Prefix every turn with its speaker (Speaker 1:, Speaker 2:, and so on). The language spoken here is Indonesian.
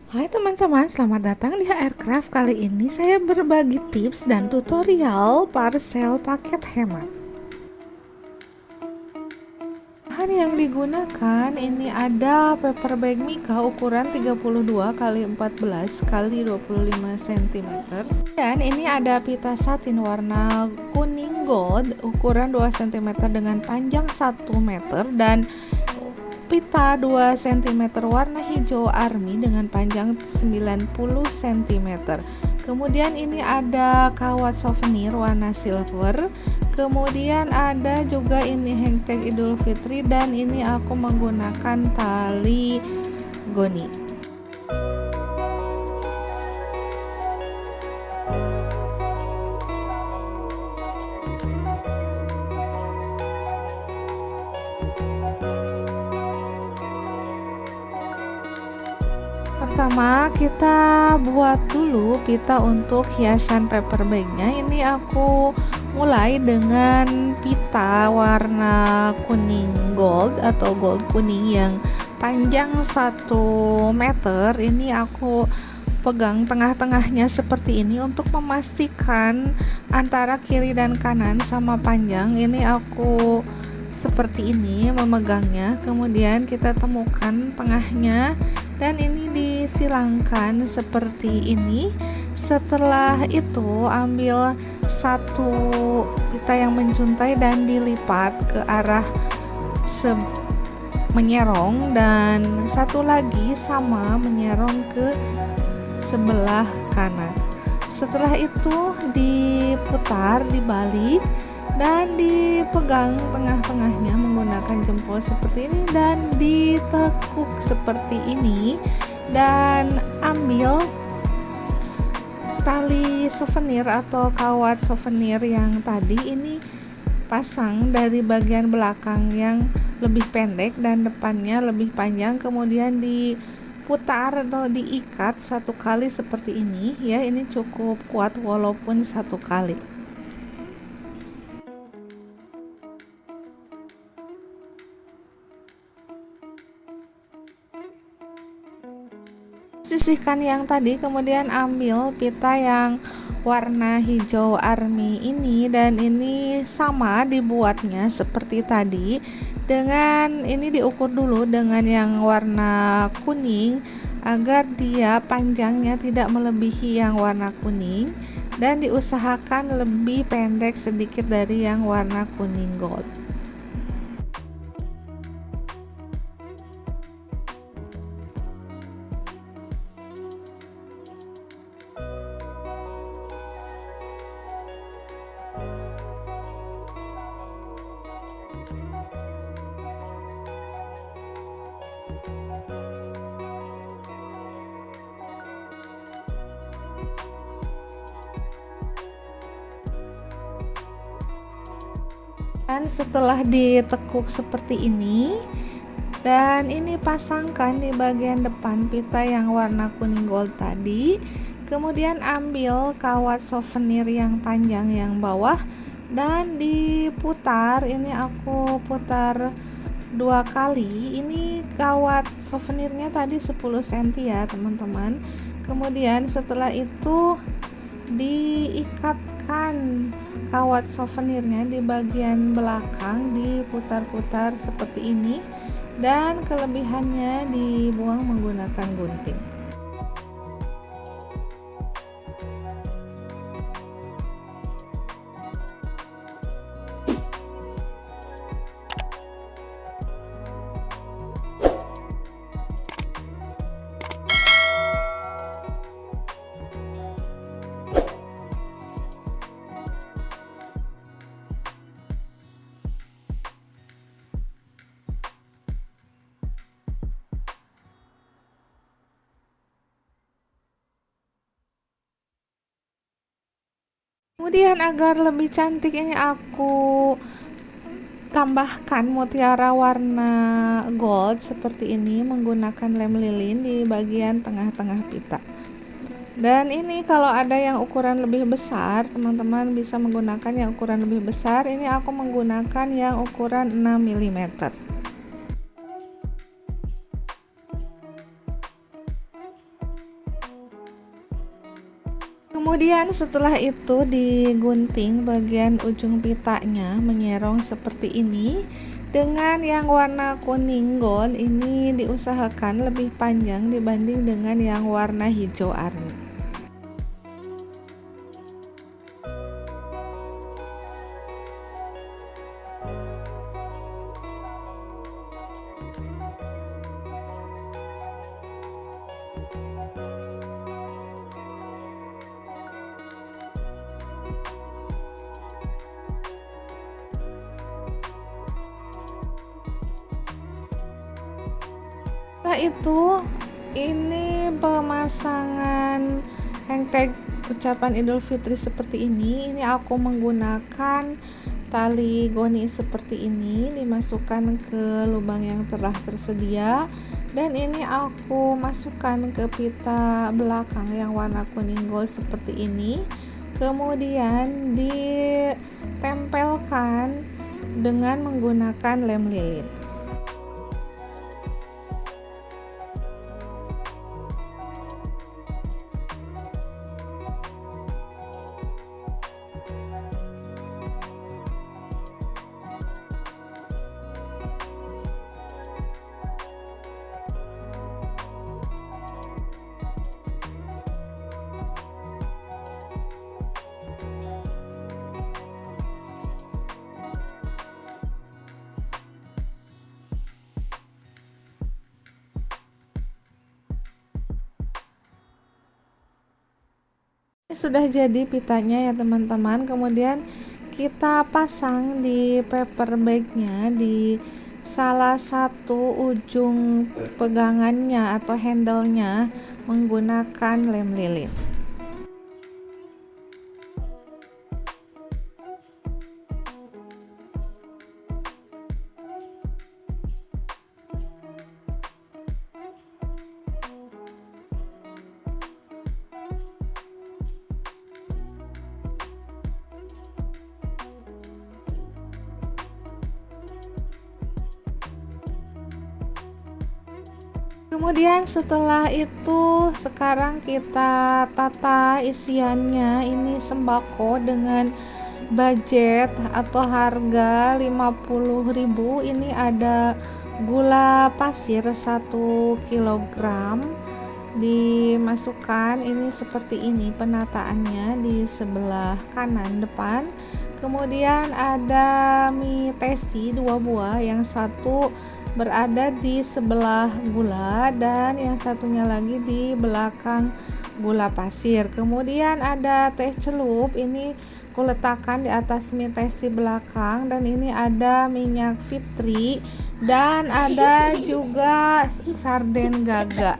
Speaker 1: Hai teman-teman, selamat datang di HRcraft. Kali ini saya berbagi tips dan tutorial parcel paket hemat. Bahan yang digunakan ini ada paper bag Mika ukuran 32 x 14 x 25 cm. Dan ini ada pita satin warna kuning gold ukuran 2 cm dengan panjang 1 meter dan pita 2 cm warna hijau army dengan panjang 90 cm. Kemudian ini ada kawat souvenir warna silver. Kemudian ada juga ini hashtag Idul Fitri dan ini aku menggunakan tali goni. Pertama kita buat dulu pita untuk hiasan paper bagnya. Ini aku mulai dengan pita warna kuning gold atau gold kuning yang panjang 1 meter. Ini aku pegang tengah-tengahnya seperti ini untuk memastikan antara kiri dan kanan sama panjang. Ini aku seperti ini memegangnya, kemudian kita temukan tengahnya dan ini disilangkan seperti ini. Setelah itu ambil satu pita yang menjuntai dan dilipat ke arah menyerong dan satu lagi sama menyerong ke sebelah kanan. Setelah itu diputar, dibalik dan dipegang tengah-tengahnya menggunakan jempol seperti ini dan ditekuk seperti ini, dan ambil tali souvenir atau kawat souvenir yang tadi ini pasang dari bagian belakang yang lebih pendek dan depannya lebih panjang, kemudian diputar atau diikat satu kali seperti ini ya. Ini cukup kuat walaupun satu kali. Sisihkan yang tadi, kemudian ambil pita yang warna hijau army ini dan ini sama dibuatnya seperti tadi. Dengan ini diukur dulu dengan yang warna kuning agar dia panjangnya tidak melebihi yang warna kuning dan diusahakan lebih pendek sedikit dari yang warna kuning gold. Dan setelah ditekuk seperti ini dan ini pasangkan di bagian depan pita yang warna kuning gold tadi, kemudian ambil kawat souvenir yang panjang yang bawah dan diputar. Ini aku putar 2 kali. Ini kawat souvenirnya tadi 10 cm ya teman-teman. Kemudian setelah itu diikatkan kawat souvenirnya di bagian belakang, diputar-putar seperti ini dan kelebihannya dibuang menggunakan gunting. Kemudian agar lebih cantik ini aku tambahkan mutiara warna gold seperti ini menggunakan lem lilin di bagian tengah-tengah pita. Dan ini kalau ada yang ukuran lebih besar, teman-teman bisa menggunakan yang ukuran lebih besar. Ini aku menggunakan yang ukuran 6 mm. Kemudian setelah itu digunting bagian ujung pitanya menyerong seperti ini. Dengan yang warna kuning gold ini diusahakan lebih panjang dibanding dengan yang warna hijau army. Setelah itu ini pemasangan hashtag ucapan Idul Fitri seperti ini aku menggunakan tali goni seperti ini, dimasukkan ke lubang yang telah tersedia, dan ini aku masukkan ke pita belakang yang warna kuning gold seperti ini, kemudian ditempelkan dengan menggunakan lem lilin. Sudah jadi pitanya ya teman-teman, kemudian kita pasang di paper bagnya di salah satu ujung pegangannya atau handle-nya menggunakan lem lilin. Kemudian setelah itu sekarang kita tata isiannya. Ini sembako dengan budget atau harga 50.000. Ini ada gula pasir 1 kilogram, dimasukkan ini seperti ini penataannya di sebelah kanan depan. Kemudian ada mie tasty 2 buah, yang satu berada di sebelah gula dan yang satunya lagi di belakang gula pasir. Kemudian ada teh celup, ini kuletakkan di atas mie tasty belakang, dan ini ada minyak fitri dan ada juga sarden gaga.